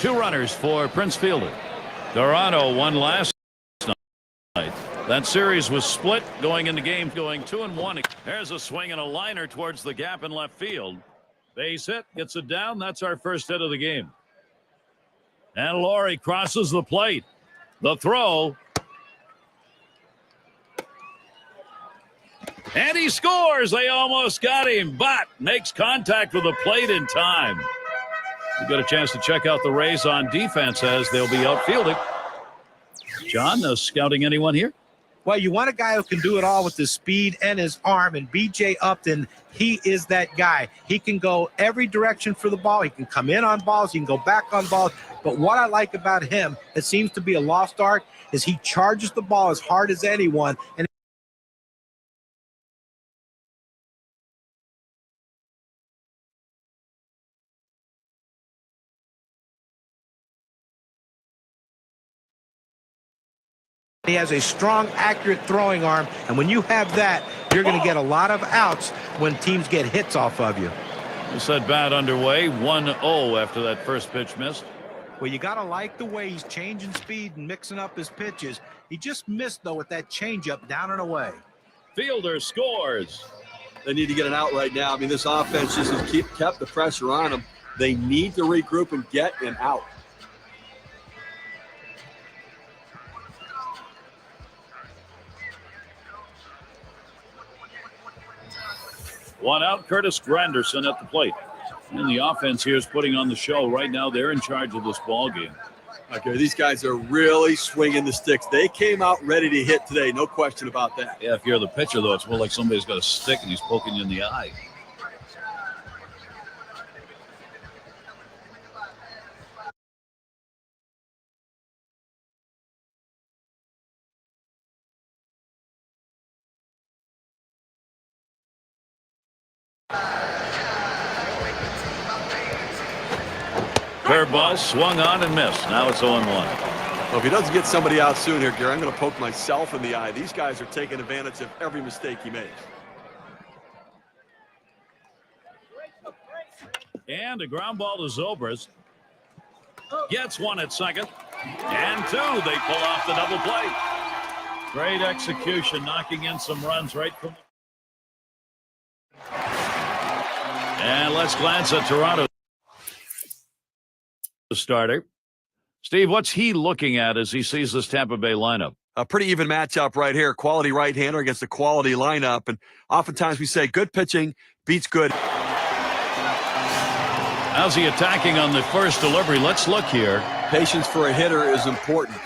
Two runners for Prince Fielder. Toronto won last night. That series was split going into game, going 2-1. There's a swing and a liner towards the gap in left field. Base hit, gets it down. That's our first hit of the game. And Laurie crosses the plate. The throw. And he scores. They almost got him, but makes contact with the plate in time. You got a chance to check out the Rays on defense as they'll be outfielding. John, scouting anyone here? Well, you want a guy who can do it all with his speed and his arm, and B.J. Upton, he is that guy. He can go every direction for the ball. He can come in on balls. He can go back on balls. But what I like about him, it seems to be a lost art, is he charges the ball as hard as anyone. And he has a strong, accurate throwing arm, and when you have that, you're going to get a lot of outs when teams get hits off of you. This at bat underway, 1-0 after that first pitch missed. Well, you got to like the way he's changing speed and mixing up his pitches. He just missed, though, with that changeup down and away. Fielder scores. They need to get an out right now. I mean, this offense just has kept the pressure on them. They need to regroup and get an out. One out, Curtis Granderson at the plate. And the offense here is putting on the show. Right now, they're in charge of this ball game. Okay, these guys are really swinging the sticks. They came out ready to hit today, no question about that. Yeah, if you're the pitcher, though, it's more like somebody's got a stick and he's poking you in the eye. Curveball swung on and missed. Now it's 0-1. Well, if he doesn't get somebody out soon here, Gary, I'm going to poke myself in the eye. These guys are taking advantage of every mistake he makes. And a ground ball to Zobrist. Gets one at second. And two. They pull off the double play. Great execution, knocking in some runs right from. And let's glance at Toronto. Starter. Steve, what's he looking at as he sees this Tampa Bay lineup? A pretty even matchup right here. Quality right-hander against a quality lineup. And oftentimes we say good pitching beats good. How's he attacking on the first delivery? Let's look here. Patience for a hitter is important.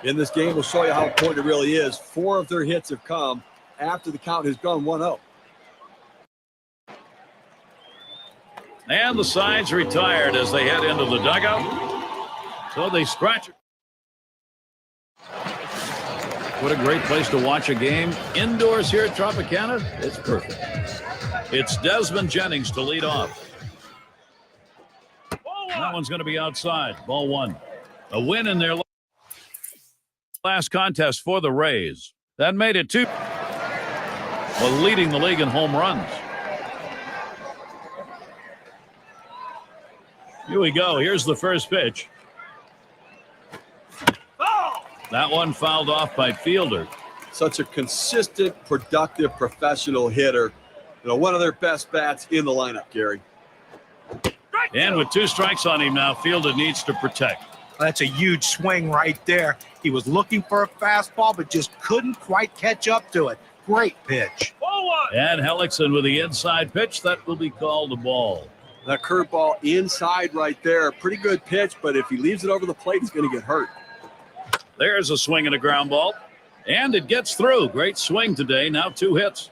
In this game, we'll show you how important it really is. 4 of their hits have come after the count has gone 1-0. And the sides retired as they head into the dugout. So they scratch it. What a great place to watch a game. Indoors here at Tropicana, it's perfect. It's Desmond Jennings to lead off. That one's going to be outside. Ball 1. A win in their last contest for the Rays. That made it 2. Well, leading the league in home runs. Here we go. Here's the first pitch. That one fouled off by Fielder. Such a consistent, productive, professional hitter. You know, one of their best bats in the lineup, Gary. And with 2 strikes on him now, Fielder needs to protect. That's a huge swing right there. He was looking for a fastball, but just couldn't quite catch up to it. Great pitch. And Hellickson with the inside pitch. That will be called a ball. That curveball inside right there. Pretty good pitch, but if he leaves it over the plate, he's going to get hurt. There's a swing and a ground ball. And it gets through. Great swing today. Now 2 hits.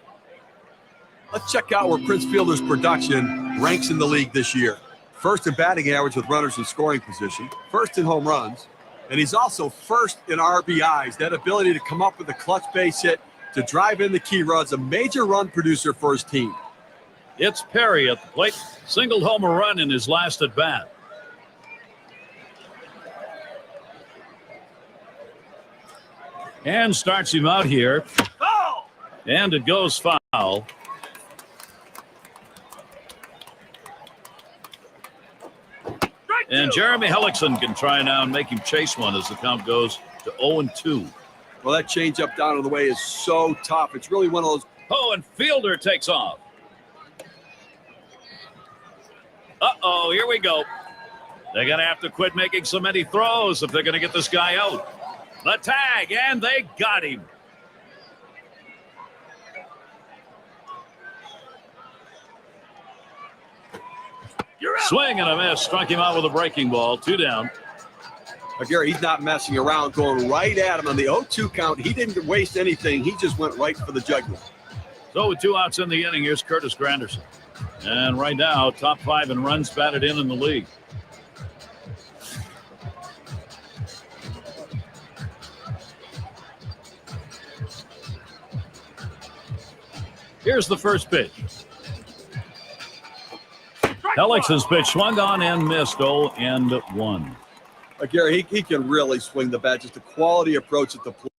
Let's check out where Prince Fielder's production ranks in the league this year. First in batting average with runners in scoring position. First in home runs. And he's also first in RBIs. That ability to come up with a clutch base hit to drive in the key runs. A major run producer for his team. It's Perry at the plate. Singled home a run in his last at bat. And starts him out here. And it goes foul. And Jeremy Hellickson can try now and make him chase one as the count goes to 0-2. Well, that changeup down on the way is so tough. It's really one of those. Oh, and Fielder takes off. Uh-oh, here we go. They're going to have to quit making so many throws if they're going to get this guy out. The tag, and they got him. Swing and a miss. Struck him out with a breaking ball. 2 down. Gary, he's not messing around, going right at him on the 0-2 count. He didn't waste anything. He just went right for the jugular. So with 2 outs in the inning, here's Curtis Granderson. And right now, top 5 in runs batted in the league. Here's the first pitch. Hellickson's pitch swung on and missed. 0-1. Gary, he can really swing the bat. Just a quality approach at the plate.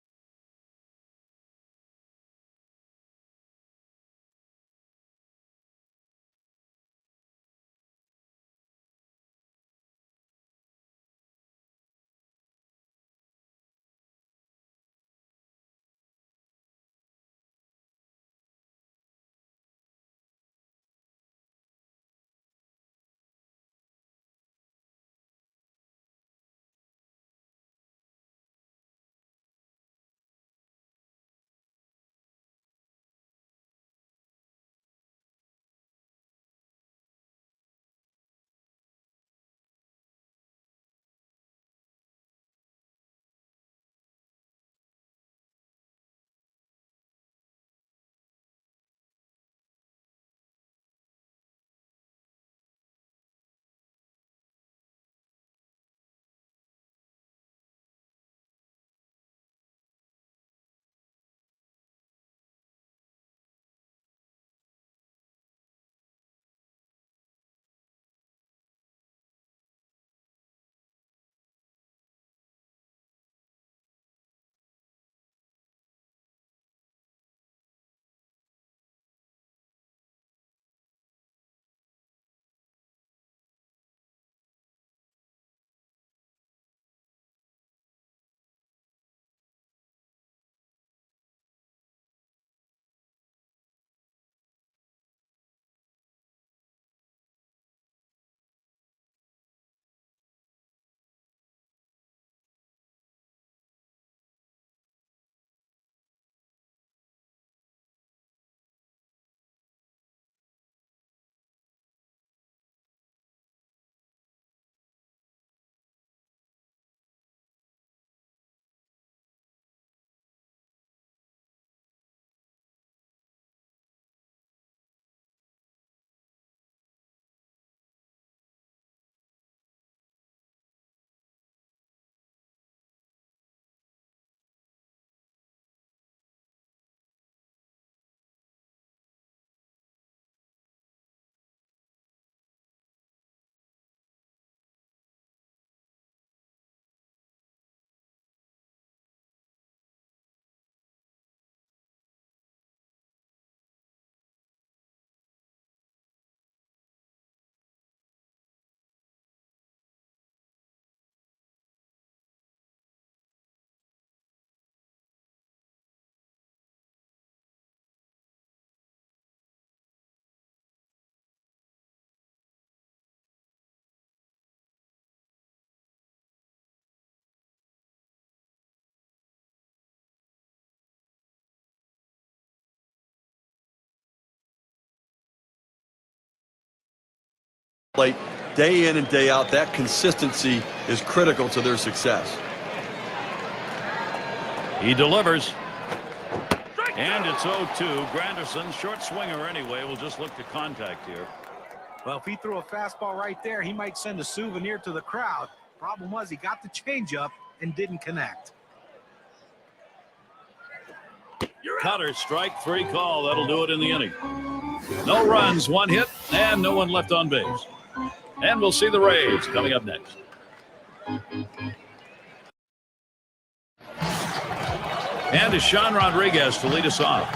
Plate day in and day out. That consistency is critical to their success. He delivers. And it's 0-2. Granderson, short swinger anyway, will just look to contact here. Well, if he threw a fastball right there, he might send a souvenir to the crowd. Problem was he got the changeup and didn't connect. Cutter, strike 3 call. That'll do it in the inning. No runs, 1 hit, and no one left on base. And we'll see the Rays coming up next. And it's Sean Rodriguez to lead us off.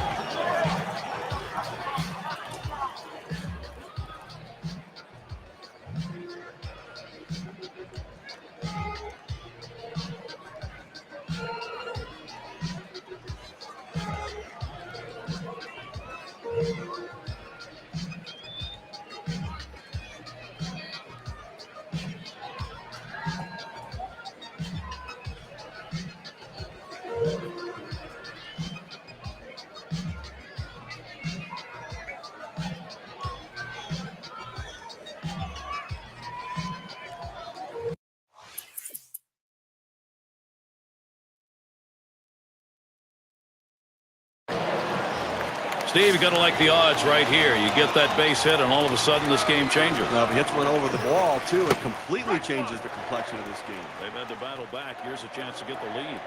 Steve, you got to like the odds right here. You get that base hit, and all of a sudden this game changes. If he hits one over the ball, too, it completely changes the complexion of this game. They've had to battle back. Here's a chance to get the lead.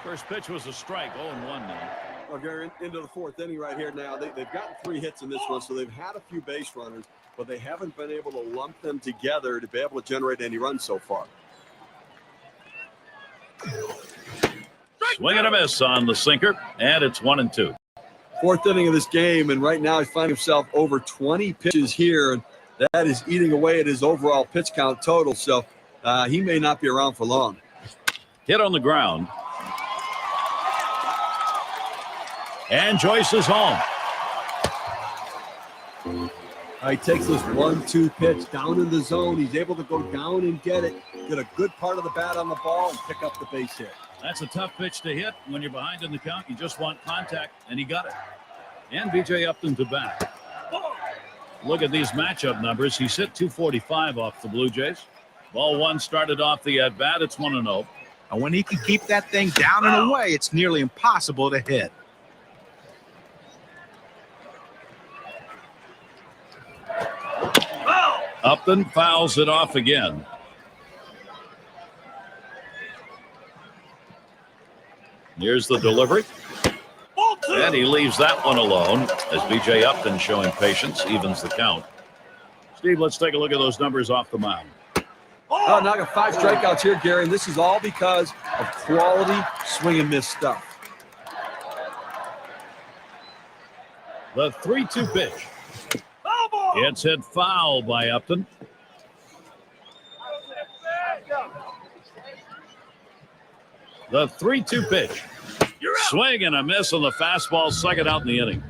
First pitch was a strike, 0-1 now. Well, Gary, into the fourth inning right here now. They've gotten 3 hits in this one, so they've had a few base runners, but they haven't been able to lump them together to be able to generate any runs so far. Swing and a miss on the sinker, and it's 1-2. Fourth inning of this game, and right now he's finding himself over 20 pitches here, and that is eating away at his overall pitch count total, so he may not be around for long. Hit on the ground. And Joyce is home. He takes this 1-2 pitch down in the zone. He's able to go down and get it, get a good part of the bat on the ball, and pick up the base hit. That's a tough pitch to hit. When you're behind in the count, you just want contact, and he got it. And B.J. Upton to bat. Look at these matchup numbers. He's hit 245 off the Blue Jays. Ball one started off the at-bat. It's 1-0. And when he can keep that thing down and away, it's nearly impossible to hit. Upton fouls it off again. Here's the delivery. And he leaves that one alone as B.J. Upton, showing patience, evens the count. Steve, let's take a look at those numbers off the mound. Now got 5 strikeouts here, Gary, and this is all because of quality swing and miss stuff. The 3-2 pitch. It's hit foul by Upton. The 3-2 pitch. Swing and a miss on the fastball, second out in the inning.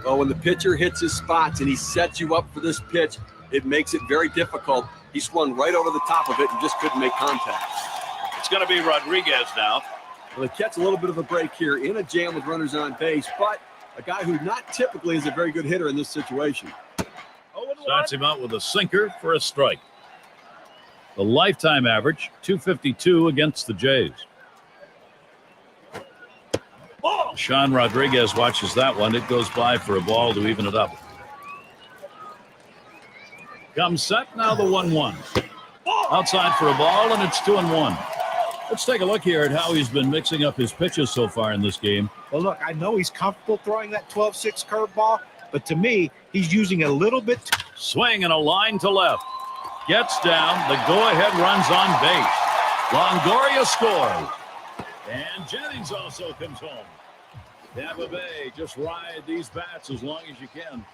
Well, when the pitcher hits his spots and he sets you up for this pitch, it makes it very difficult. He swung right over the top of it and just couldn't make contact. It's going to be Rodriguez now. Well, they catch a little bit of a break here in a jam with runners on base, but a guy who not typically is a very good hitter in this situation. Starts him out with a sinker for a strike. The lifetime average, 252 against the Jays. Sean Rodriguez watches that one. It goes by for a ball to even it up. Comes set, now the 1-1. Outside for a ball, and it's 2-1. Let's take a look here at how he's been mixing up his pitches so far in this game. Well, look, I know he's comfortable throwing that 12-6 curveball, but to me, he's using a little bit. Swing and a line to left. Gets down. The go-ahead runs on base. Longoria scores. And Jennings also comes home. Tampa Bay, just ride these bats as long as you can.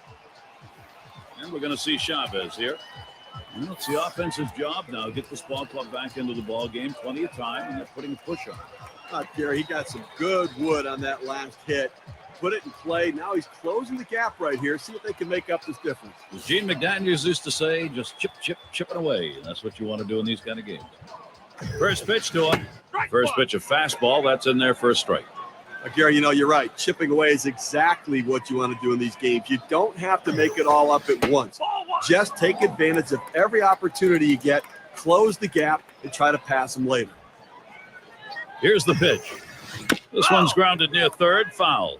And we're going to see Chavez here. Well, it's the offensive job now. Get this ball club back into the ball game. Plenty of time, and they're putting a push on. Gary, he got some good wood on that last hit. Put it in play. Now he's closing the gap right here. See if they can make up this difference. As Gene McDaniels used to say, just chipping away. And that's what you want to do in these kind of games. First pitch to him. First pitch, a fastball. That's in there for a strike. Gary, you know, you're right. Chipping away is exactly what you want to do in these games. You don't have to make it all up at once. Just take advantage of every opportunity you get, close the gap, and try to pass them later. Here's the pitch. This one's grounded near third, foul.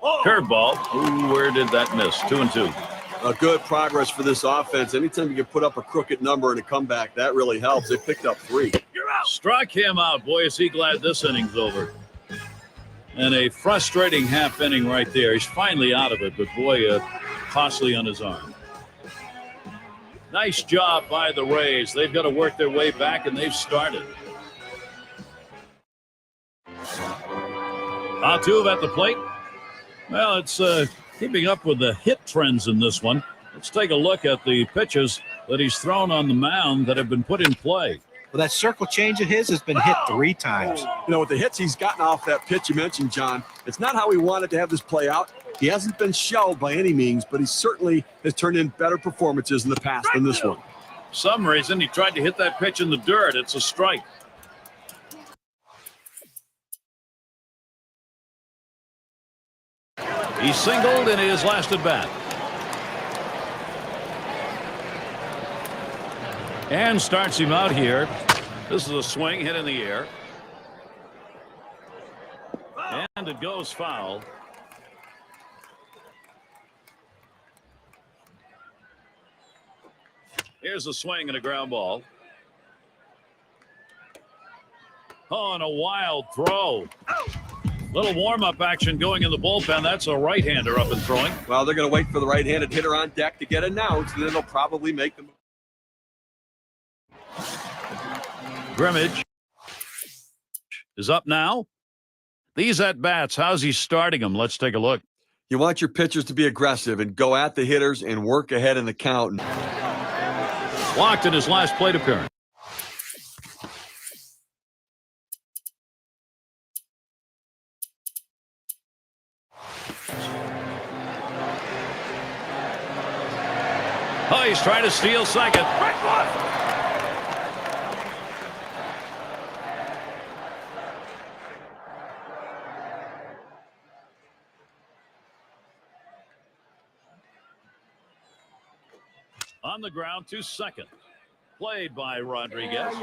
Curveball. Ooh, where did that miss? 2-2. Good progress for this offense. Anytime you can put up a crooked number and a comeback, that really helps. They picked up 3. Struck him out. Boy, is he glad this inning's over. And a frustrating half inning right there. He's finally out of it, but boy, costly on his arm. Nice job by the Rays. They've got to work their way back, and they've started. Altuve at the plate. Well, it's keeping up with the hit trends in this one. Let's take a look at the pitches that he's thrown on the mound that have been put in play. Well, that circle change of his has been hit 3 times. You know, with the hits he's gotten off that pitch you mentioned, John, it's not how he wanted to have this play out. He hasn't been shelled by any means, but he certainly has turned in better performances in the past than this one. For some reason, he tried to hit that pitch in the dirt. It's a strike. He singled in his last at bat. And starts him out here This is a swing hit in the air. And it goes foul. Here's a swing and a ground ball. Oh, and a wild throw. Little warm-up action going in the bullpen. That's a right-hander up and throwing. Well, they're going to wait for the right-handed hitter on deck to get announced, and then they'll probably make the move. Grimmage is up now. These at-bats, how's he starting them? Let's take a look. You want your pitchers to be aggressive and go at the hitters and work ahead in the count. Walked in his last plate appearance. Oh, he's trying to steal second. On the ground to second. Played by Rodriguez.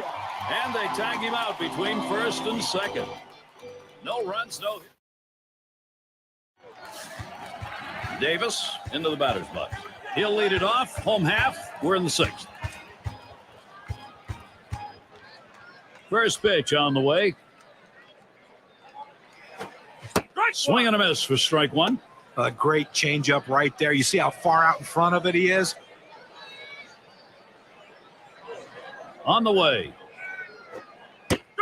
And they tag him out between first and second. No runs, no. Davis into the batter's box. He'll lead it off. Home half. We're in the sixth. First pitch on the way. Swing and a miss for strike one. A great changeup right there. You see how far out in front of it he is? On the way.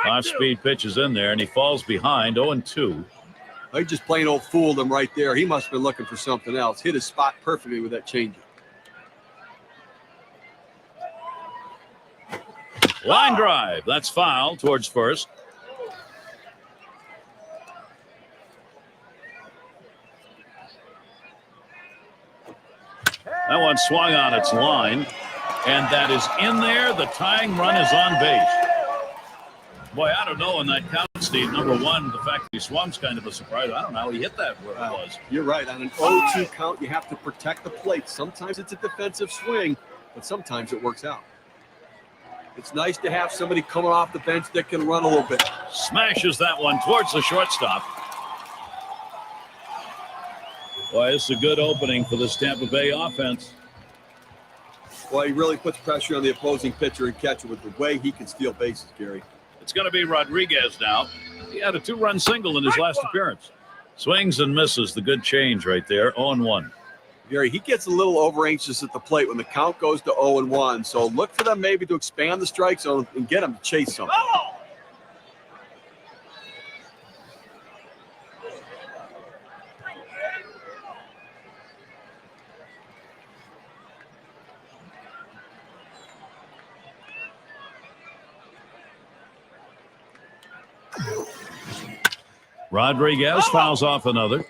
Off-speed pitch is in there, and he falls behind 0-2. They just plain old fooled him right there. He must have been looking for something else. Hit his spot perfectly with that changeup. Line drive. That's foul towards first. That one swung on its line, and that is in there. The tying run is on base. Boy, I don't know in that count, Steve. Number one, the fact that he swung's kind of a surprise. I don't know how he hit that where it was. You're right. On an 0-2 count, you have to protect the plate. Sometimes it's a defensive swing, but sometimes it works out. It's nice to have somebody coming off the bench that can run a little bit. Smashes that one towards the shortstop. Boy, it's a good opening for this Tampa Bay offense. Well, he really puts pressure on the opposing pitcher and catcher with the way he can steal bases, Gary. It's going to be Rodriguez now. He had a two-run single in his last appearance. Swings and misses. The good change right there. 0-1. Gary, he gets a little over anxious at the plate when the count goes to 0-1. So look for them maybe to expand the strike zone and get him to chase something. Rodriguez fouls off another.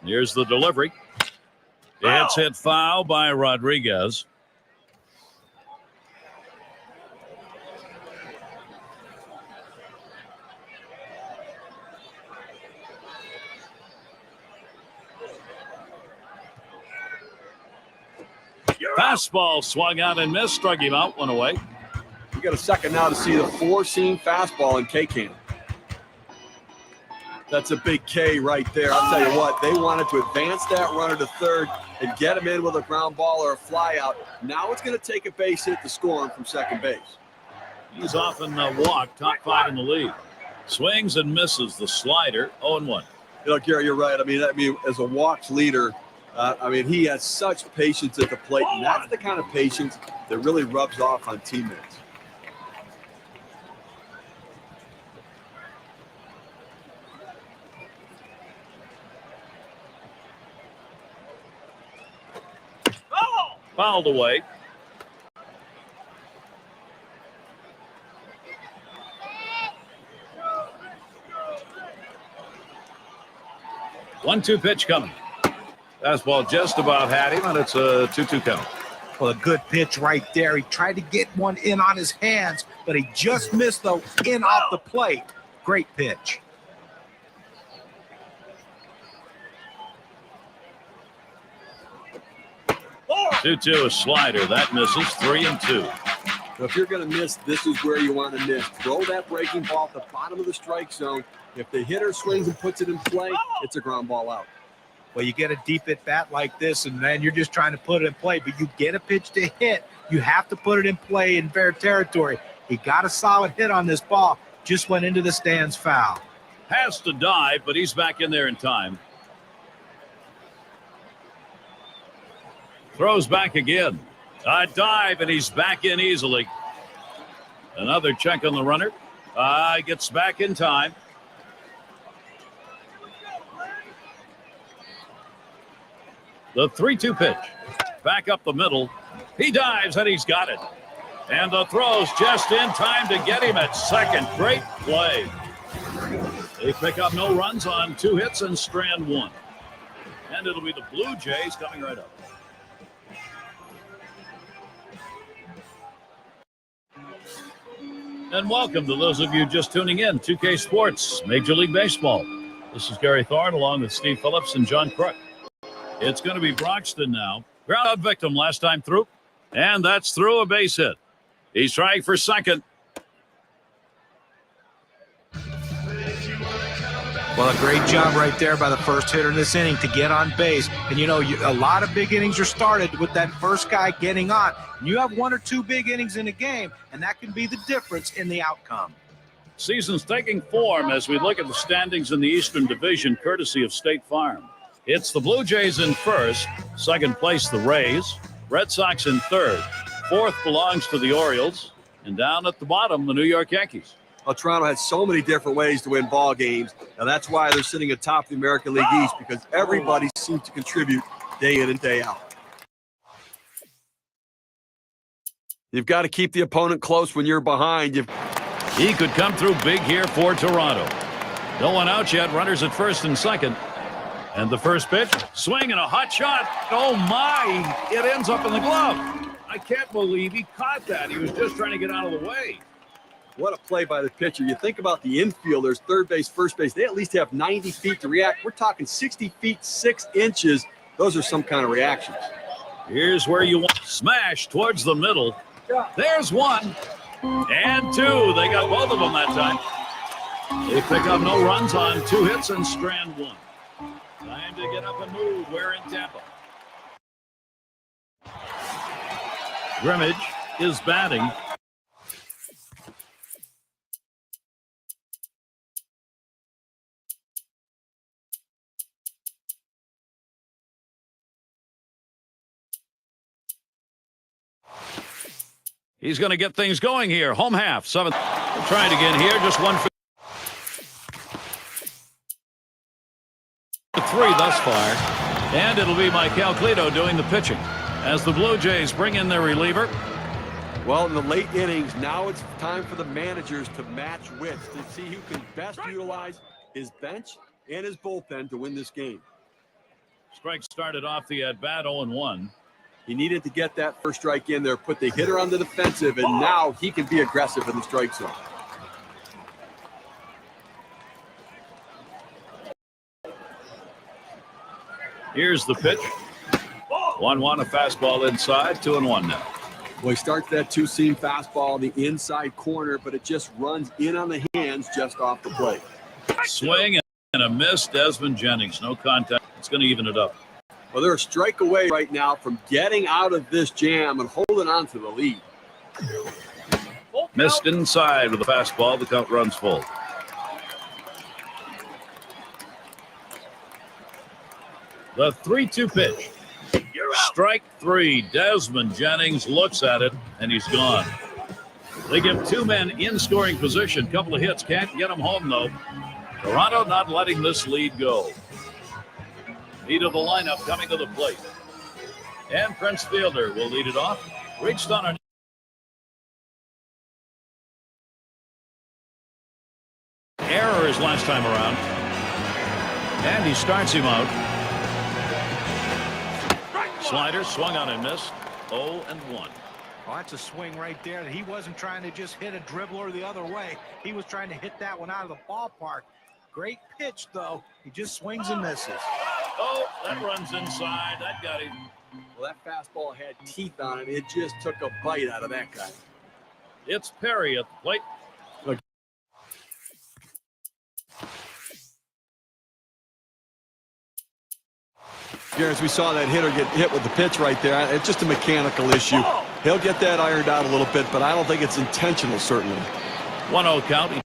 Here's the delivery. It's hit foul by Rodriguez. Fastball swung out and missed. Struck him out. One away. You got a second now to see the four-seam fastball in K-Can. That's a big K right there. I'll tell you what, they wanted to advance that runner to third and get him in with a ground ball or a fly out. Now it's going to take a base hit to score him from second base. He's often walked, top five in the league. Swings and misses the slider. 0-1. You know, Gary, you're right. I mean, as a walks leader, he has such patience at the plate, and that's the kind of patience that really rubs off on teammates. Fouled away. One-two pitch coming. Fastball just about had him, and it's a 2-2 count. Well, a good pitch right there. He tried to get one in on his hands, but he just missed the in off the plate. Great pitch. 2-2, a slider. That misses. 3-2. So if you're going to miss, this is where you want to miss. Throw that breaking ball at the bottom of the strike zone. If the hitter swings and puts it in play, it's a ground ball out. Well, you get a deep at bat like this, and then you're just trying to put it in play. But you get a pitch to hit, you have to put it in play in fair territory. He got a solid hit on this ball. Just went into the stands foul. Has to dive, but he's back in there in time. Throws back again. A dive, and he's back in easily. Another check on the runner. Gets back in time. The 3-2 pitch. Back up the middle. He dives, and he's got it. And the throw's just in time to get him at second. Great play. They pick up no runs on 2 hits and strand 1. And it'll be the Blue Jays coming right up. And welcome to those of you just tuning in. 2K Sports, Major League Baseball. This is Gary Thorne along with Steve Phillips and John Crook. It's going to be Broxton now. Ground out victim last time through. And that's through, a base hit. He's trying for second. Well, a great job right there by the first hitter in this inning to get on base. And, a lot of big innings are started with that first guy getting on. And you have 1 or 2 big innings in a game, and that can be the difference in the outcome. Season's taking form as we look at the standings in the Eastern Division, courtesy of State Farm. It's the Blue Jays in first. Second place, the Rays. Red Sox in third. Fourth belongs to the Orioles. And down at the bottom, the New York Yankees. Well, Toronto has so many different ways to win ball games. Now, that's why they're sitting atop the American League East, because everybody seems to contribute day in and day out. You've got to keep the opponent close when you're behind. He could come through big here for Toronto. No one out yet. Runners at first and second. And the first pitch, swing and a hot shot. Oh, my. It ends up in the glove. I can't believe he caught that. He was just trying to get out of the way. What a play by the pitcher. You think about the infielders, third base, first base, they at least have 90 feet to react. We're talking 60 feet, 6 inches. Those are some kind of reactions. Here's where you want smash towards the middle. There's 1 and 2. They got both of them that time. They pick up no runs on 2 hits and strand 1. Time to get up and move. We're in Tampa. Grimmage is batting. He's going to get things going here. Home half, 7th. Trying again here, just 1 for 3 thus far. And it'll be Michael Cleto doing the pitching as the Blue Jays bring in their reliever. Well, in the late innings, now it's time for the managers to match wits to see who can best utilize his bench and his bullpen to win this game. Strike started off the at-bat 0-1. He needed to get that first strike in there, put the hitter on the defensive, and now he can be aggressive in the strike zone. Here's the pitch. 1-1, a fastball inside, 2-1 now. Well, he starts that 2-seam fastball in the inside corner, but it just runs in on the hands just off the plate. Swing and a miss, Desmond Jennings. No contact. It's going to even it up. Well, they're a strike away right now from getting out of this jam and holding on to the lead. Missed inside with a fastball. The count runs full. The 3-2 pitch. Strike 3. Desmond Jennings looks at it, and he's gone. They give 2 men in scoring position. Couple of hits. Can't get them home, though. Toronto not letting this lead go. Lead of the lineup coming to the plate. And Prince Fielder will lead it off. Reached on an error his last time around. And he starts him out. Slider swung on and missed. 0-1. Well, that's a swing right there. He wasn't trying to just hit a dribbler the other way. He was trying to hit that one out of the ballpark. Great pitch, though. He just swings and misses. Oh, that runs inside. That got him. Well, that fastball had teeth on it. It just took a bite out of that guy. It's Perry at the plate. Look. Here, as we saw that hitter get hit with the pitch right there, it's just a mechanical issue. He'll get that ironed out a little bit, but I don't think it's intentional, certainly. 1-0 count.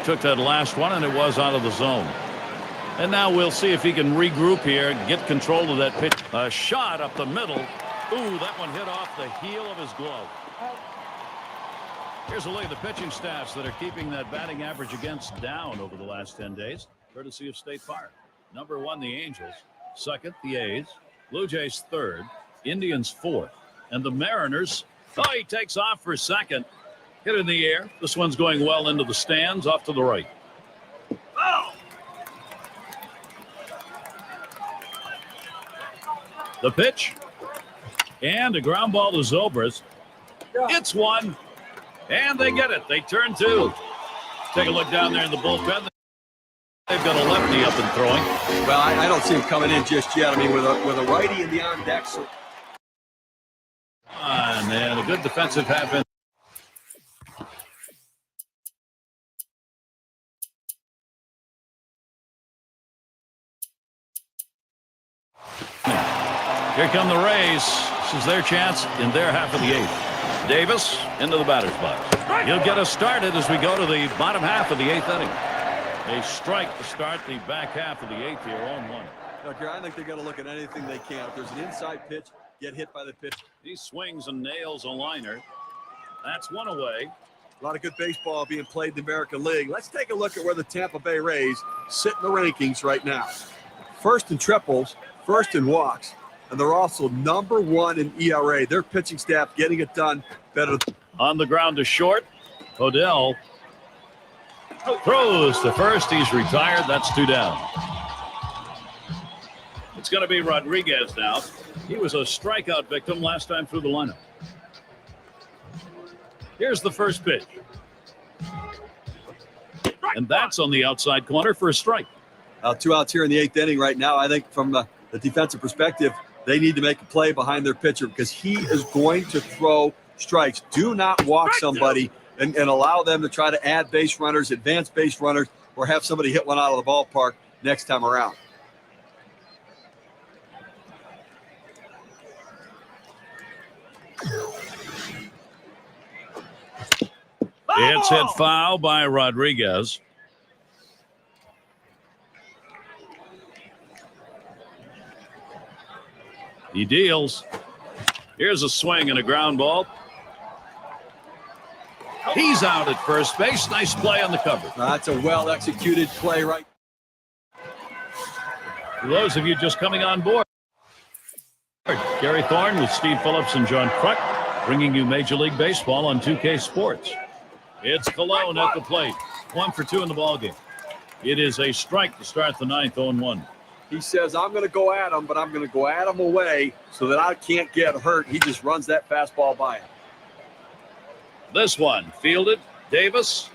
Took that last one, and it was out of the zone. And now we'll see if he can regroup here, get control of that pitch. A shot up the middle. Ooh, that one hit off the heel of his glove. Here's a look at the pitching staffs that are keeping that batting average against down over the last 10 days, courtesy of State Farm. Number 1, the Angels. Second, the A's. Blue Jays third. Indians fourth. And the Mariners, oh, he takes off for second. Hit in the air. This one's going well into the stands, off to the right. Oh! The pitch. And a ground ball to Zobrist. It's one. And they get it. They turn 2. Take a look down there in the bullpen. They've got a lefty up and throwing. Well, I don't see him coming in just yet. I mean, with a righty in the on deck. So. And then a good defensive half-in. Here come the Rays. This is their chance in their half of the 8th. Davis into the batter's box. He'll get us started as we go to the bottom half of the 8th inning. A strike to start the back half of the 8th here, 0-1. Look, here, I think they're going to look at anything they can. If there's an inside pitch, get hit by the pitch. He swings and nails a liner. That's one away. A lot of good baseball being played in the American League. Let's take a look at where the Tampa Bay Rays sit in the rankings right now. First in triples, first in walks, and they're also number 1 in ERA. Their pitching staff getting it done better. On the ground to short, Odell throws to first. He's retired. That's 2 down. It's going to be Rodriguez now. He was a strikeout victim last time through the lineup. Here's the first pitch. And that's on the outside corner for a strike. 2 outs here in the 8th inning right now. I think from the defensive perspective, they need to make a play behind their pitcher because he is going to throw strikes. Do not walk somebody and allow them to try to add base runners, advance base runners, or have somebody hit one out of the ballpark next time around. It's hit foul by Rodriguez. He deals. Here's a swing and a ground ball. He's out at first base. Nice play on the cover. That's a well-executed play right. For those of you just coming on board, Gary Thorne with Steve Phillips and John Kruk bringing you Major League Baseball on 2K Sports. It's Colon at the plate. 1 for 2 in the ballgame. It is a strike to start the 9th, 0-1. He says, I'm going to go at him, but I'm going to go at him away so that I can't get hurt. He just runs that fastball by him. This one fielded. Davis.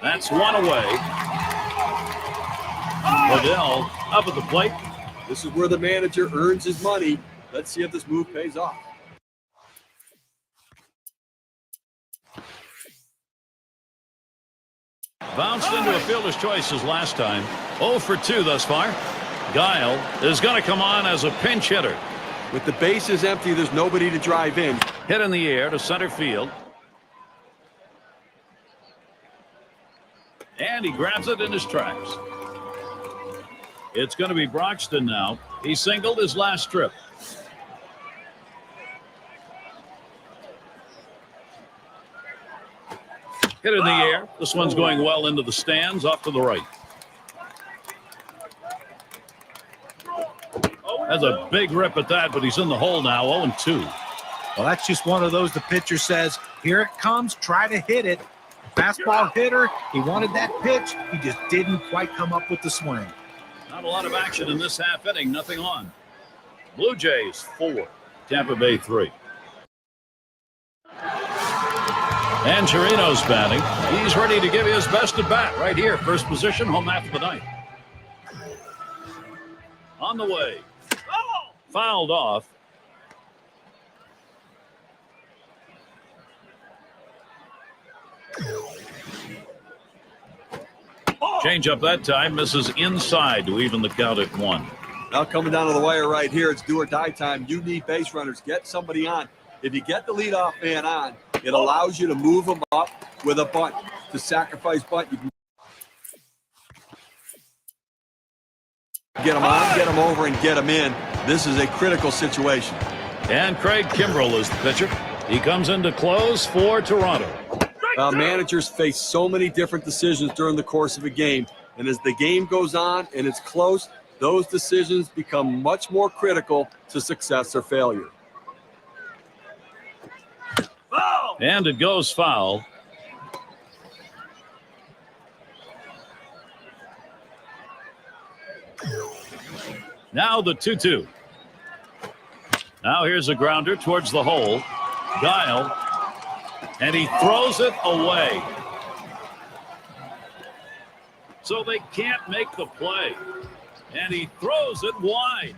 That's 1 away. Odell up at the plate. This is where the manager earns his money. Let's see if this move pays off. Bounced into a fielder's choice as last time. 0 for 2 thus far. Guile is going to come on as a pinch hitter. With the bases empty, there's nobody to drive in. Hit in the air to center field. And he grabs it in his tracks. It's going to be Broxton now. He singled his last trip. Hit in the air. This one's going well into the stands, off to the right. That's a big rip at that, but he's in the hole now, 0-2. Well, that's just one of those the pitcher says, here it comes, try to hit it. Fastball hitter, he wanted that pitch. He just didn't quite come up with the swing. Not a lot of action in this half inning, nothing on. Blue Jays 4, Tampa Bay 3. And Chirino's batting. He's ready to give you his best at bat right here. First position, home half of the ninth. On the way. Fouled off. Change up that time. Misses inside to even the count at 1. Now coming down to the wire right here, it's do or die time. You need base runners. Get somebody on. If you get the leadoff man on, it allows you to move them up with a bunt. To sacrifice bunt, you can get them on, get them over, and get them in. This is a critical situation. And Craig Kimbrell is the pitcher. He comes in to close for Toronto. Managers face so many different decisions during the course of a game. And as the game goes on and it's close, those decisions become much more critical to success or failure. And it goes foul. Now the 2-2. Now here's a grounder towards the hole. Guile. And he throws it away. So they can't make the play. And he throws it wide.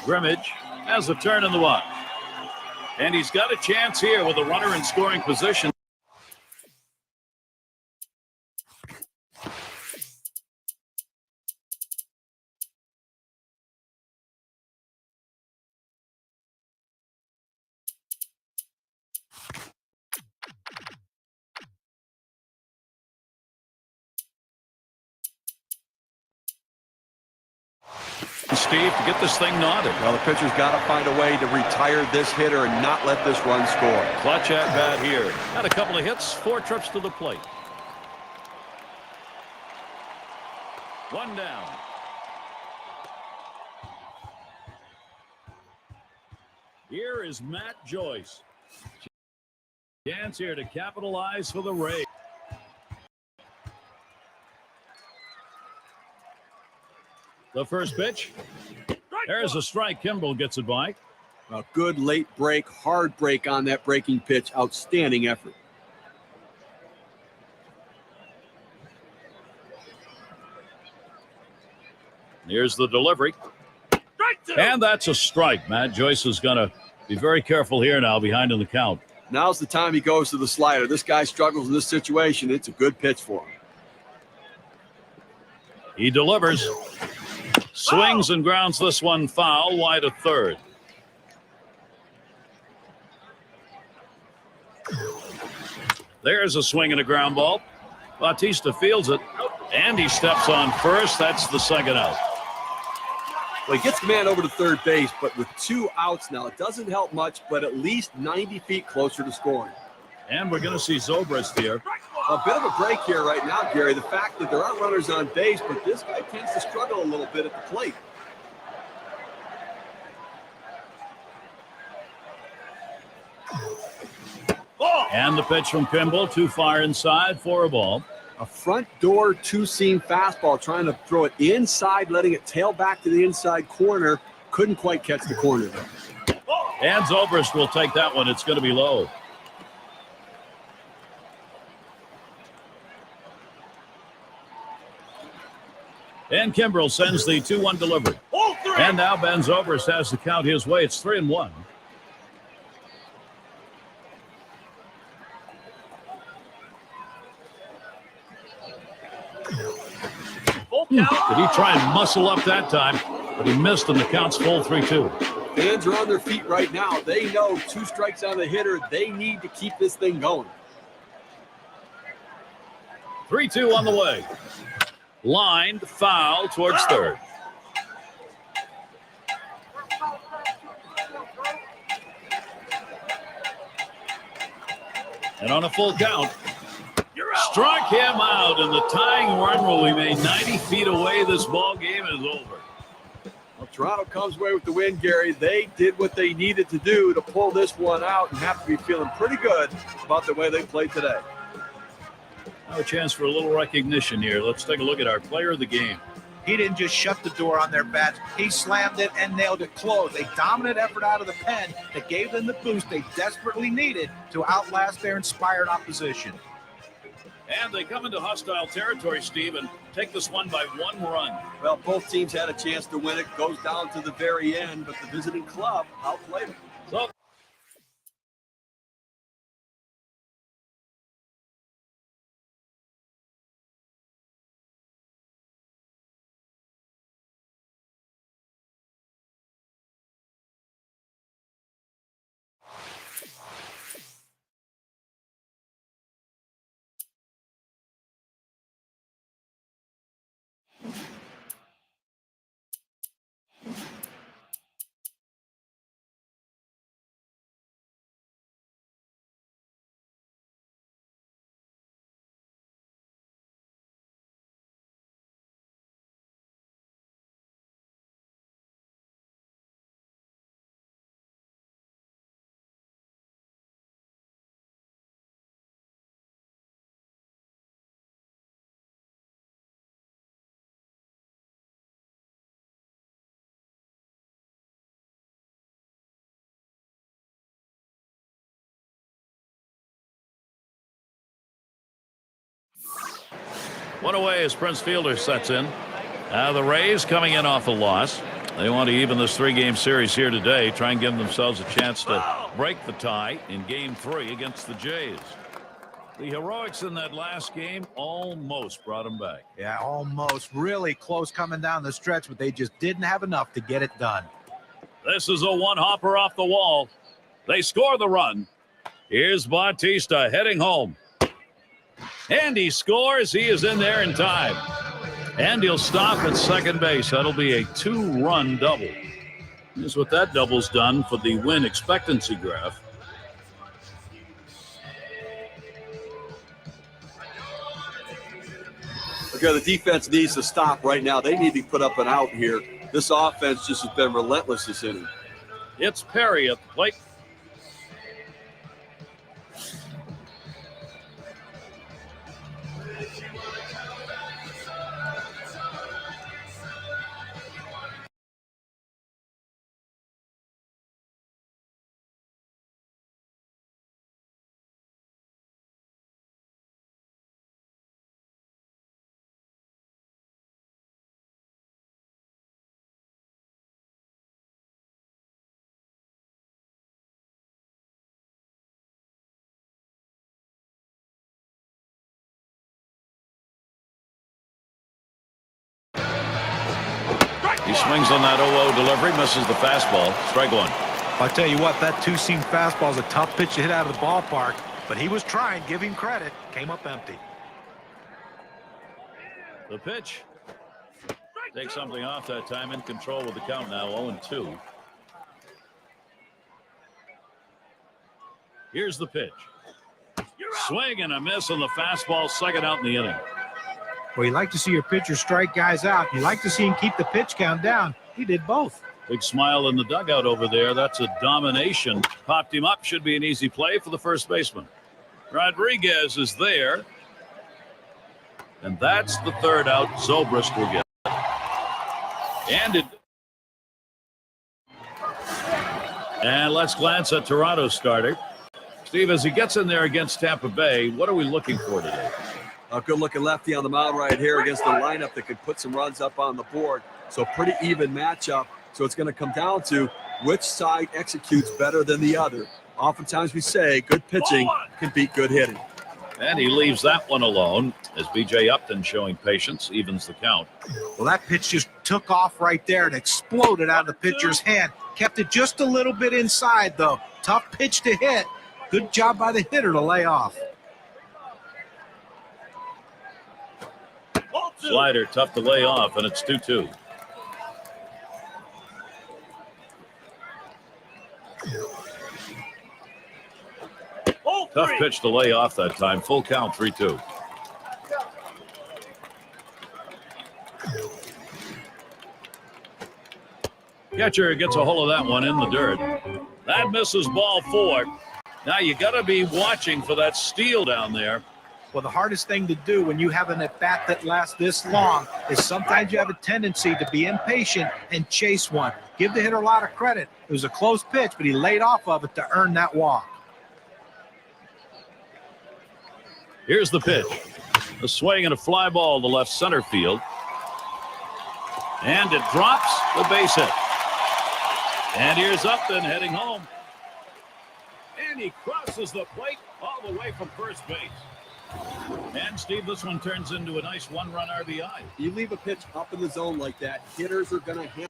Grimmage has a turn in the box. And he's got a chance here with a runner in scoring position. Steve, to get this thing knotted. Well, the pitcher's got to find a way to retire this hitter and not let this run score. Clutch at bat here. Had a couple of hits, 4 trips to the plate. One down. Here is Matt Joyce. Chance here to capitalize for the Rays. The first pitch. There's a strike. Kimbrell gets it by. A good late break, hard break on that breaking pitch. Outstanding effort. Here's the delivery. And that's a strike. Matt Joyce is going to be very careful here now behind in the count. Now's the time he goes to the slider. This guy struggles in this situation. It's a good pitch for him. He delivers. Swings and grounds this one foul, wide of third. There's a swing and a ground ball. Bautista fields it, and he steps on first. That's the second out. Well, he gets the man over to third base, but with 2 outs now, it doesn't help much, but at least 90 feet closer to scoring. And we're going to see Zobrist here. A bit of a break here right now, Gary. The fact that there are runners on base, but this guy tends to struggle a little bit at the plate. And the pitch from Kimbrell, too far inside for a ball. A front door 2-seam fastball, trying to throw it inside, letting it tail back to the inside corner. Couldn't quite catch the corner there. And Zobrist will take that one. It's going to be low. And Kimbrell sends the 2-1 delivery. And now Ben Zobrist has the count his way. It's 3-1. Did he try and muscle up that time? But he missed, and the count's full 3-2. Fans are on their feet right now. They know 2 strikes on the hitter. They need to keep this thing going. 3-2 on the way. Lined foul towards third. And on a full count, struck him out, and the tying run will remain 90 feet away. This ball game is over. Well, Toronto comes away with the win, Gary. They did what they needed to do to pull this one out and have to be feeling pretty good about the way they played today. Now a chance for a little recognition here. Let's take a look at our player of the game. He didn't just shut the door on their bats. He slammed it and nailed it closed. A dominant effort out of the pen that gave them the boost they desperately needed to outlast their inspired opposition. And they come into hostile territory, Steve, and take this one by 1 run. Well, both teams had a chance to win it. Goes down to the very end, but the visiting club outplayed it. So one away as Prince Fielder sets in. The Rays coming in off a loss. They want to even this 3-game series here today. Try and give themselves a chance to break the tie in Game 3 against the Jays. The heroics in that last game almost brought them back. Yeah, almost. Really close coming down the stretch, but they just didn't have enough to get it done. This is a one-hopper off the wall. They score the run. Here's Bautista heading home. And he scores. He is in there in time. And he'll stop at second base. That'll be a 2-run double. Here's what that double's done for the win expectancy graph. Okay, the defense needs to stop right now. They need to put up an out here. This offense just has been relentless this inning. It's Perry at the plate. He swings on that 0-0 delivery, misses the fastball. Strike one. I'll tell you what, that 2-seam fastball is a tough pitch to hit out of the ballpark, but he was trying. Give him credit. Came up empty. The pitch. Take something off that time. In control with the count now, 0-2. Here's the pitch. Swing and a miss on the fastball, second out in the inning. Well, you like to see your pitcher strike guys out. You like to see him keep the pitch count down. He did both. Big smile in the dugout over there. That's a domination. Popped him up. Should be an easy play for the first baseman. Rodriguez is there. And that's the third out Zobrist will get. And let's glance at Toronto's starter. Steve, as he gets in there against Tampa Bay, what are we looking for today? A good-looking lefty on the mound right here against the lineup that could put some runs up on the board. So pretty even matchup. So it's going to come down to which side executes better than the other. Oftentimes we say good pitching can beat good hitting. And he leaves that one alone as B.J. Upton, showing patience, evens the count. Well, that pitch just took off right there and exploded out of the pitcher's hand. Kept it just a little bit inside, though. Tough pitch to hit. Good job by the hitter to lay off. Slider tough to lay off, and it's 2-2. Tough pitch to lay off that time. Full count, 3-2. Catcher gets a hold of that one in the dirt. That misses ball 4. Now you got to be watching for that steal down there. Well, the hardest thing to do when you have an at-bat that lasts this long is sometimes you have a tendency to be impatient and chase one. Give the hitter a lot of credit. It was a close pitch, but he laid off of it to earn that walk. Here's the pitch. A swing and a fly ball to left center field. And it drops the base hit. And here's Upton heading home. And he crosses the plate all the way from first base. And, Steve, this one turns into a nice one-run RBI. You leave a pitch up in the zone like that, hitters are going to handle.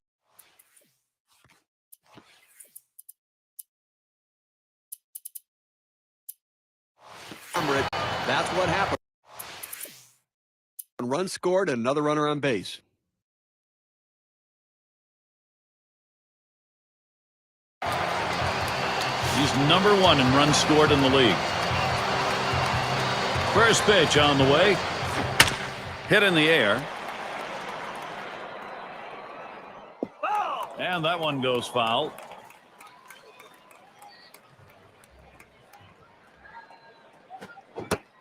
That's what happened. One run scored and another runner on base. He's #1 in runs scored in the league. First pitch on the way. Hit in the air. And that one goes foul.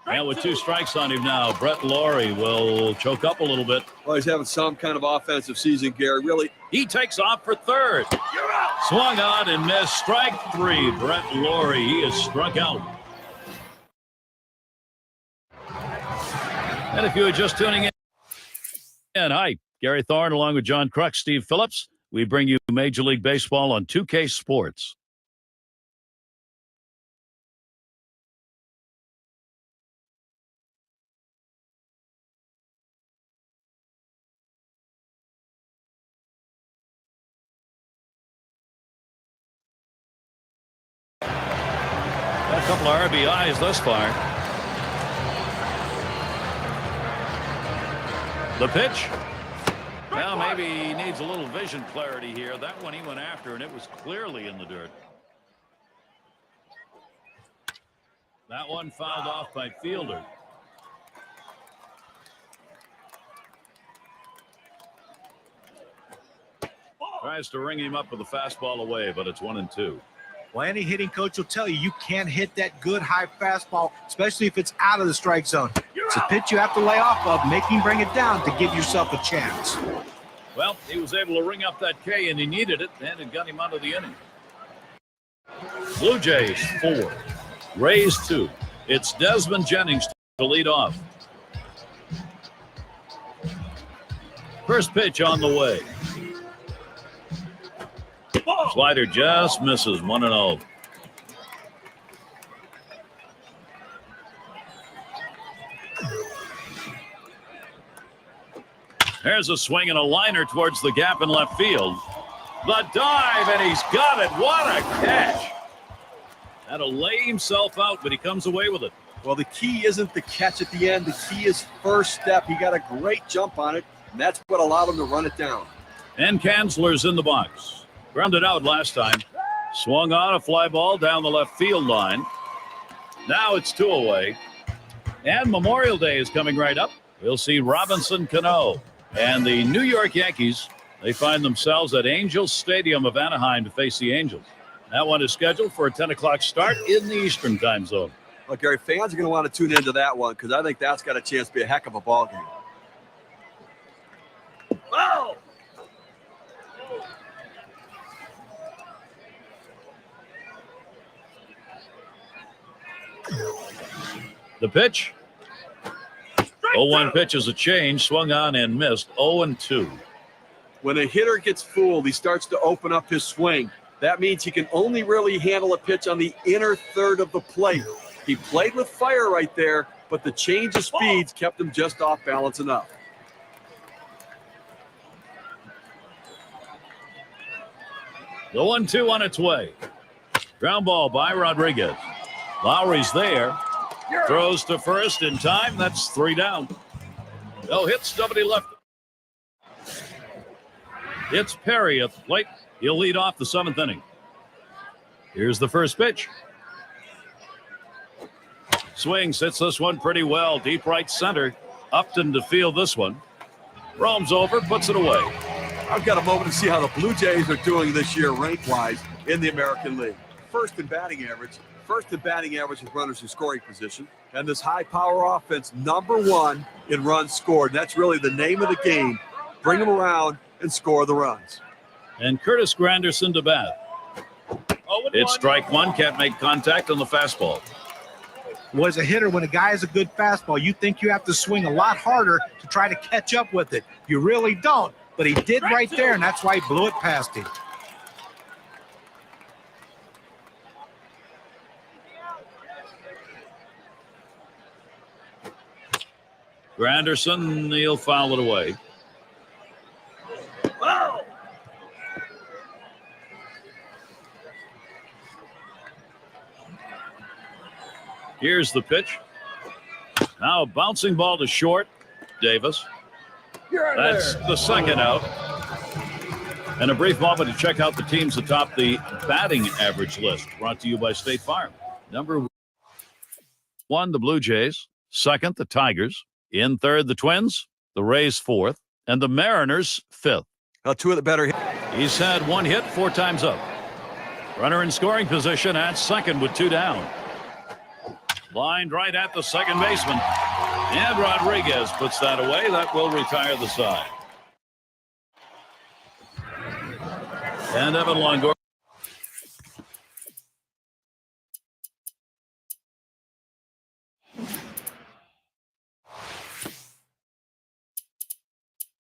And with 2 strikes on him now, Brett Laurie will choke up a little bit. Well, he's having some kind of offensive season, Gary. Really. He takes off for third. Swung on and missed. Strike 3. Brett Laurie, he is struck out. And if you are just tuning in, hi, Gary Thorne along with John Crux, Steve Phillips. We bring you Major League Baseball on 2K Sports. Got a couple of RBIs thus far. The pitch. Well, maybe he needs a little vision clarity here. That one he went after, and it was clearly in the dirt. That one fouled off by Fielder. Tries to ring him up with a fastball away, but it's 1-2. Well, any hitting coach will tell you you can't hit that good high fastball, especially if it's out of the strike zone. It's a pitch you have to lay off of, make him bring it down to give yourself a chance. Well, he was able to ring up that K, and he needed it, and it got him out of the inning. Blue Jays 4, Rays 2. It's Desmond Jennings to lead off. First pitch on the way. Slider just misses, 1-0. There's a swing and a liner towards the gap in left field. The dive, and he's got it. What a catch. That'll lay himself out, but he comes away with it. Well, the key isn't the catch at the end. The key is first step. He got a great jump on it, and that's what allowed him to run it down. And Kanzler's in the box. Grounded out last time. Swung on a fly ball down the left field line. Now it's 2 away. And Memorial Day is coming right up. We'll see Robinson Cano. And the New York Yankees, they find themselves at Angels Stadium of Anaheim to face the Angels. That one is scheduled for a 10 o'clock start in the Eastern time zone. Well, Gary, fans are going to want to tune into that one because I think that's got a chance to be a heck of a ball game. Oh! The pitch. 0-1 pitch is a change. Swung on and missed. 0-2. When a hitter gets fooled, he starts to open up his swing. That means he can only really handle a pitch on the inner third of the plate. He played with fire right there, but the change of speeds kept him just off balance enough. The 1-2 on its way. Ground ball by Rodriguez. Lowry's there. Throws to first in time. That's 3 down. No hits, nobody left. It's Perry at the plate. He'll lead off the 7th inning. Here's the first pitch. Swings, hits this one pretty well. Deep right center. Upton to field this one. Roams over, puts it away. I've got a moment to see how the Blue Jays are doing this year rank-wise in the American League. First in batting average with runners in scoring position. And this high-power offense, _1 in runs scored. That's really the name of the game. Bring them around and score the runs. And Curtis Granderson to bat. It's strike one. Can't make contact on the fastball. Was a hitter, when a guy has a good fastball, you think you have to swing a lot harder to try to catch up with it. You really don't. But he did right there, and that's why he blew it past him. Granderson, he'll foul it away. Here's the pitch. Now a bouncing ball to short. Davis. That's the second out. And a brief moment to check out the teams atop the batting average list. Brought to you by State Farm. Number 1, the Blue Jays. 2nd, the Tigers. In 3rd, the Twins. The Rays 4th. And the Mariners 5th. Well, 2 of the better. He's had 1 hit 4 times up. Runner in scoring position at 2nd with 2 down. Lined right at the second baseman. And Rodriguez puts that away. That will retire the side. And Evan Longoria.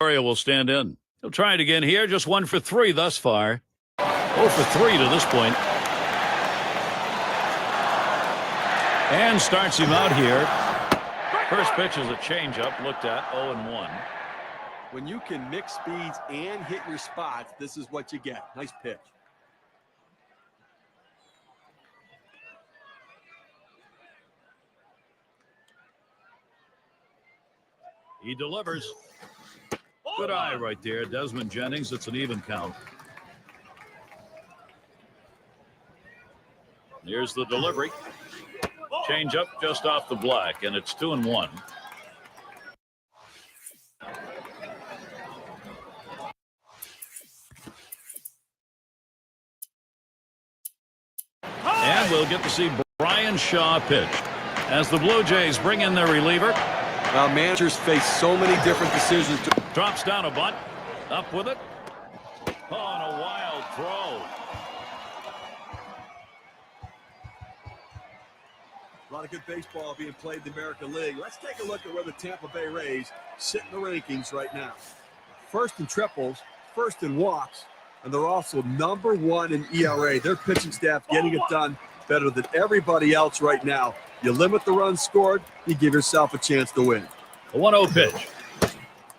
Will stand in. He'll try it again here. Just 1 for 3 thus far. 0 for 3 to this point. And starts him out here. First pitch is a changeup, looked at 0-1. When you can mix speeds and hit your spots, this is what you get. Nice pitch. He delivers. Good eye right there. Desmond Jennings, it's an even count. Here's the delivery. Change up just off the black, and it's 2-1. And we'll get to see Brian Shaw pitch as the Blue Jays bring in their reliever. Now, managers face so many different decisions. Drops down a bunt. Up with it. Oh, and a wild throw. A lot of good baseball being played in the American League. Let's take a look at where the Tampa Bay Rays sit in the rankings right now. First in triples, first in walks, and they're also #1 in ERA. Their pitching staff getting it done better than everybody else right now. You limit the runs scored, you give yourself a chance to win. A 1-0 pitch.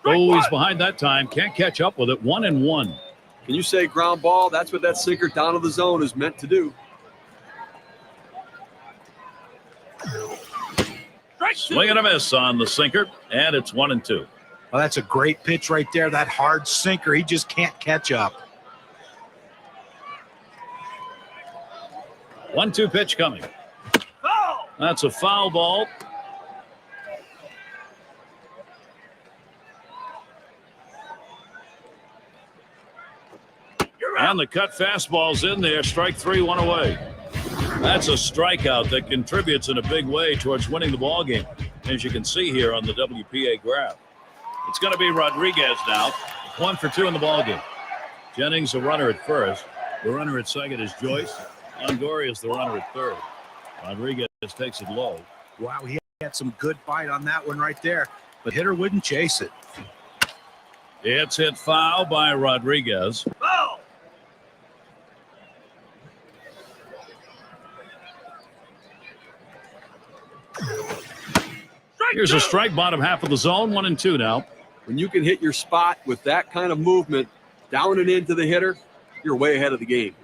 Oh, he's behind that time. Can't catch up with it. 1-1. Can you say ground ball? That's what that sinker down to the zone is meant to do. Swing and a miss on the sinker, and it's 1-2. Well, that's a great pitch right there. That hard sinker. He just can't catch up. 1-2 pitch coming. That's a foul ball. And the cut fastball's in there. Strike 3, 1 away. That's a strikeout that contributes in a big way towards winning the ball game, as you can see here on the WPA graph. It's going to be Rodriguez now. 1 for 2 in the ball game. Jennings, a runner at first. The runner at second is Joyce. Longoria is the runner at third. Rodriguez takes it low. Wow, he had some good bite on that one right there, but hitter wouldn't chase it. It's hit foul by Rodriguez. Here's a strike, bottom half of the zone, 1-2 now. When you can hit your spot with that kind of movement, down and into the hitter, you're way ahead of the game.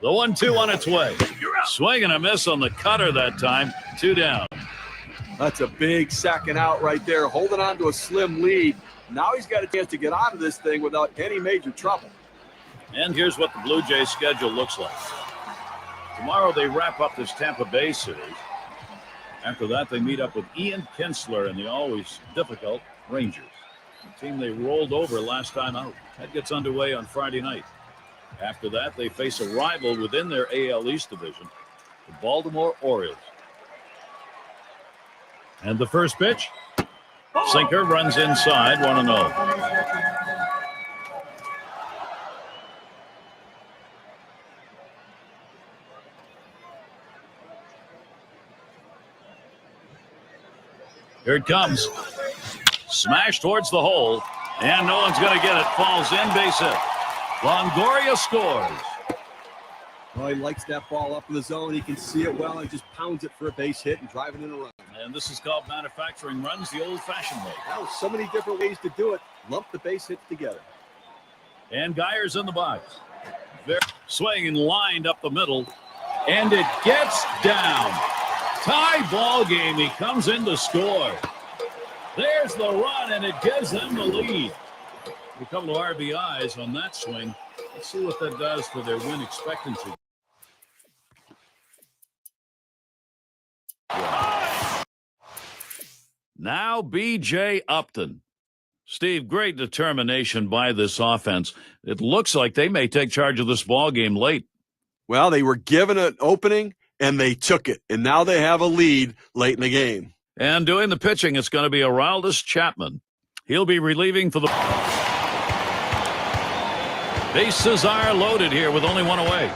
The 1-2 on its way. Swing and a miss on the cutter that time. 2 down. That's a big second out right there, holding on to a slim lead. Now he's got a chance to get out of this thing without any major trouble. And here's what the Blue Jays schedule looks like. Tomorrow they wrap up this Tampa Bay series. After that, they meet up with Ian Kinsler and the always difficult Rangers, the team they rolled over last time out. That gets underway on Friday night. After that, they face a rival within their AL East division, the Baltimore Orioles. And the first pitch, sinker, runs inside, 1-0. Here it comes. Smash towards the hole, and no one's going to get it. Falls in, base hit. Longoria scores. Oh, he likes that ball up in the zone. He can see it well and just pounds it for a base hit and driving in a run. And this is called manufacturing runs the old-fashioned way. Now, so many different ways to do it. Lump the base hits together. And Geyer's in the box. Swing and lined up the middle, and it gets down. Tie ball game. He comes in to score. There's the run, and it gives them the lead. A couple of RBIs on that swing. Let's see what that does for their win expectancy. Now B.J. Upton. Steve, great determination by this offense. It looks like they may take charge of this ball game late. Well, they were given an opening, and they took it. And now they have a lead late in the game. And doing the pitching, it's going to be Aroldis Chapman. He'll be relieving for the... Bases are loaded here with only one away.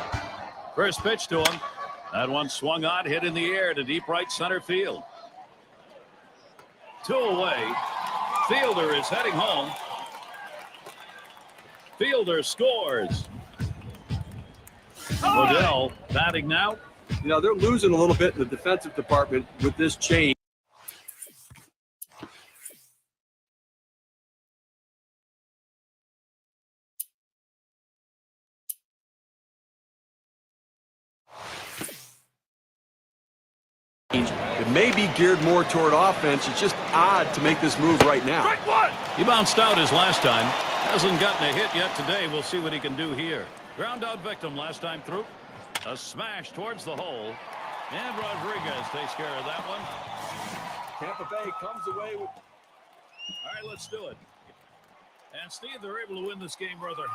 First pitch to him. That one swung on, hit in the air to deep right center field. 2 away. Fielder is heading home. Fielder scores. Odell batting now. You know, they're losing a little bit in the defensive department with this change. It may be geared more toward offense. It's just odd to make this move right now. Strike one. He bounced out his last time. Hasn't gotten a hit yet today. We'll see what he can do here. Ground out victim last time through. A smash towards the hole. And Rodriguez takes care of that one. Tampa Bay comes away with... All right, let's do it. And Steve, they're able to win this game rather